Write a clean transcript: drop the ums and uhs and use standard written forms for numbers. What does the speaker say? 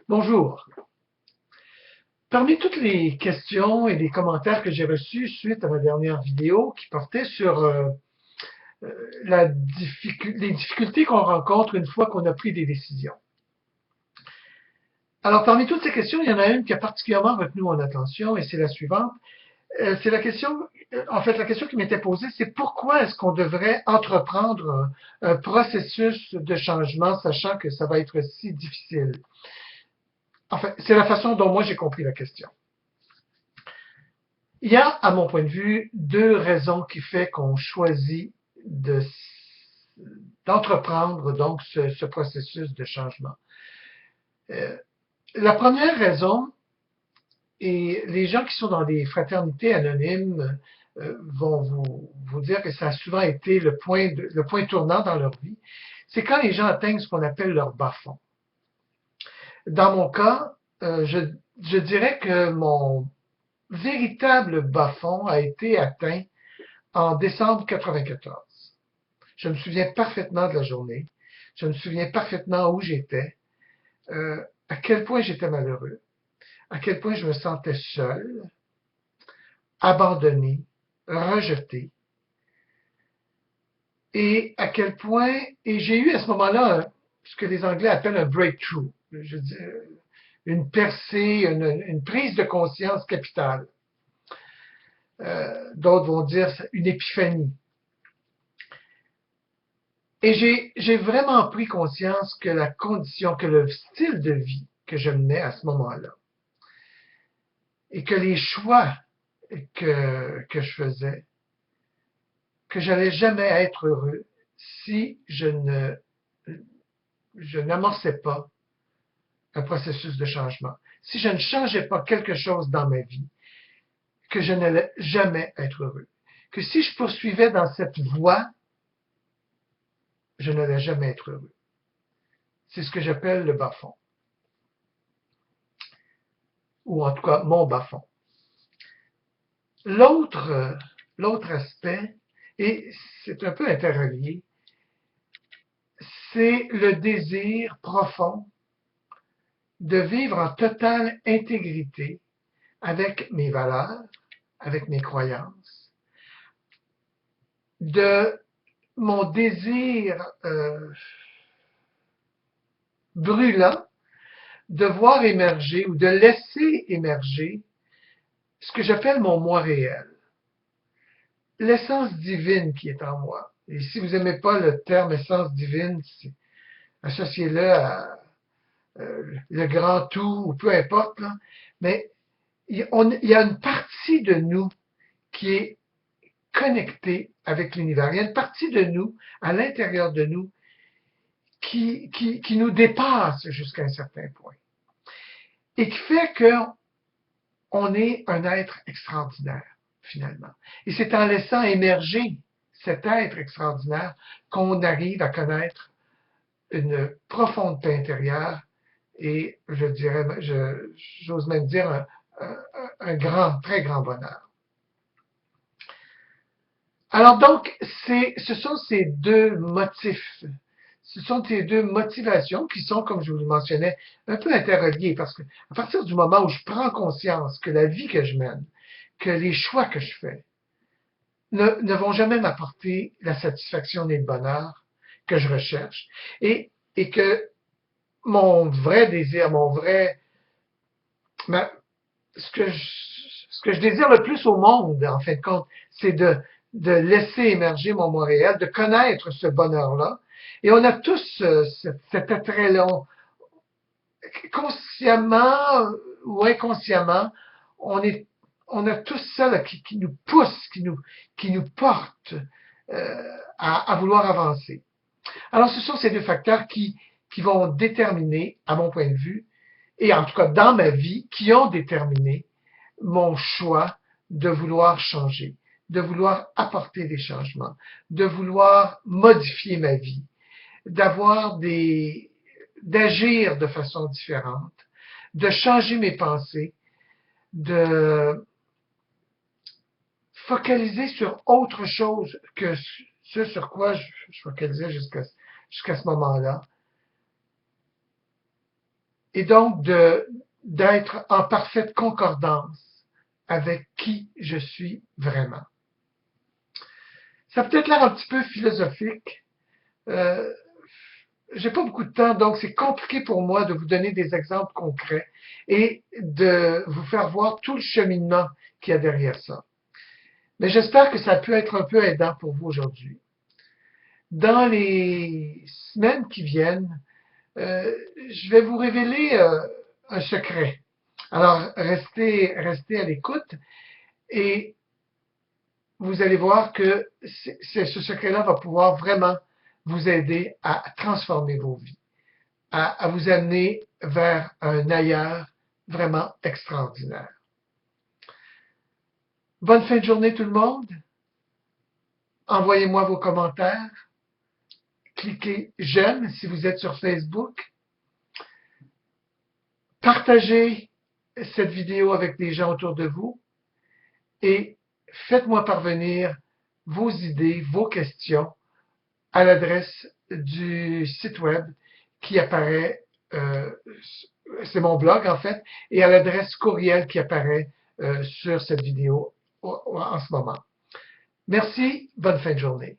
Bonjour. Parmi toutes les questions et les commentaires que j'ai reçus suite à ma dernière vidéo qui portait sur les difficultés qu'on rencontre une fois qu'on a pris des décisions. Alors, parmi toutes ces questions, il y en a une qui a particulièrement retenu mon attention et c'est la suivante. C'est la question, la question qui m'était posée, c'est pourquoi est-ce qu'on devrait entreprendre un processus de changement, sachant que ça va être si difficile? Enfin, c'est la façon dont moi j'ai compris la question. Il y a, à mon point de vue, deux raisons qui font qu'on choisit d'entreprendre donc ce processus de changement. La première raison, et les gens qui sont dans des fraternités anonymes vont vous dire que ça a souvent été le point tournant dans leur vie, c'est quand les gens atteignent ce qu'on appelle leur bas-fond. Dans mon cas, je dirais que mon véritable bas-fond a été atteint en décembre 1994. Je me souviens parfaitement de la journée. Je me souviens parfaitement où j'étais, à quel point j'étais malheureux, à quel point je me sentais seul, abandonné, rejeté, et à quel point, et j'ai eu à ce moment-là ce que les Anglais appellent un breakthrough, je veux dire, une percée, une prise de conscience capitale. D'autres vont dire une épiphanie. Et j'ai vraiment pris conscience que la condition, que le style de vie que je menais à ce moment-là, et que les choix que je faisais, que j'allais jamais être heureux si je n'amorçais pas un processus de changement, si je ne changeais pas quelque chose dans ma vie, que je n'allais jamais être heureux, que si je poursuivais dans cette voie, je n'allais jamais être heureux. C'est ce que j'appelle le bas-fond, ou en tout cas mon bas-fond. L'autre aspect, et c'est un peu interrelié, c'est le désir profond de vivre en totale intégrité avec mes valeurs, avec mes croyances, de mon désir brûlant de voir émerger ou de laisser émerger ce que j'appelle mon moi réel, l'essence divine qui est en moi. Et si vous n'aimez pas le terme essence divine, associez-le à le grand tout, ou peu importe, là. Mais il y a une partie de nous qui est connectée avec l'univers. Il y a une partie de nous, à l'intérieur de nous, qui nous dépasse jusqu'à un certain point. Et qui fait qu'on est un être extraordinaire, finalement. Et c'est en laissant émerger cet être extraordinaire qu'on arrive à connaître une profonde paix intérieure et je dirais, j'ose même dire un grand, très grand bonheur. Alors donc, ce sont ces deux motifs, ce sont ces deux motivations qui sont, comme je vous le mentionnais, un peu interreliées parce que à partir du moment où je prends conscience que la vie que je mène, que les choix que je fais ne vont jamais m'apporter la satisfaction ni le bonheur que je recherche et que mon vrai désir, ma, ce que je désire le plus au monde, en fin de compte, c'est de laisser émerger mon moi réel, de connaître ce bonheur-là. Et on a tous cet attrait-là. Consciemment ou inconsciemment, on, est, on a tous ça là, qui nous pousse, qui nous porte à vouloir avancer. Alors, ce sont ces deux facteurs qui vont déterminer, à mon point de vue, et en tout cas dans ma vie, qui ont déterminé mon choix de vouloir changer, de vouloir apporter des changements, de vouloir modifier ma vie, d'agir de façon différente, de changer mes pensées, de focaliser sur autre chose que ce sur quoi je focalisais jusqu'à ce moment-là. et donc d'être en parfaite concordance avec qui je suis vraiment. Ça peut être l'air un petit peu philosophique. J'ai pas beaucoup de temps, donc c'est compliqué pour moi de vous donner des exemples concrets et de vous faire voir tout le cheminement qu'il y a derrière ça. Mais j'espère que ça peut être un peu aidant pour vous aujourd'hui. Dans les semaines qui viennent, je vais vous révéler un secret. Alors, restez à l'écoute et vous allez voir que ce secret-là va pouvoir vraiment vous aider à transformer vos vies, à vous amener vers un ailleurs vraiment extraordinaire. Bonne fin de journée tout le monde. Envoyez-moi vos commentaires. Cliquez j'aime si vous êtes sur Facebook. Partagez cette vidéo avec des gens autour de vous et faites-moi parvenir vos idées, vos questions à l'adresse du site web qui apparaît, c'est mon blog en fait, et à l'adresse courriel qui apparaît sur cette vidéo en ce moment. Merci, bonne fin de journée.